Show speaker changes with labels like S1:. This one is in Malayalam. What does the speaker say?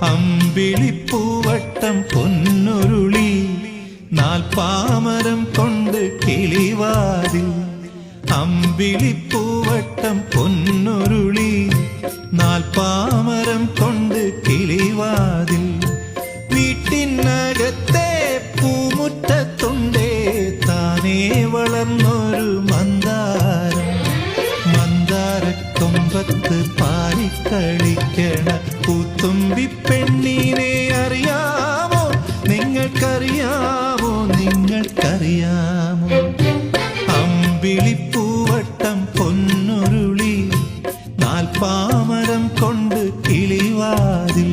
S1: അമ്പിളിപ്പൂവട്ടം പൊന്നുരുളി നാൽപ്പാമരം കൊണ്ട് കിളിവാതിൽ. അമ്പിളിപ്പൂവട്ടം പൊന്നുരുളി നാൽപ്പാമരം കൊണ്ട് കിളിവാതിൽ. വീട്ടിനകത്തെ പൂമുറ്റത്തുണ്ടേ താനേ വളർന്നൊരു മന്ദാരം. മന്ദാരക്കൊമ്പത്ത് പാടിക്കളിക്കണ പൂത്തുമ്പി പെണ്ണിനെ അറിയാമോ? നിങ്ങൾക്കറിയാമോ? നിങ്ങൾക്കറിയാമോ? അമ്പിളിപ്പൂവട്ടം പൊന്നുരുളി നാൽപ്പാമരം കൊണ്ട് കിളിവാതിൽ.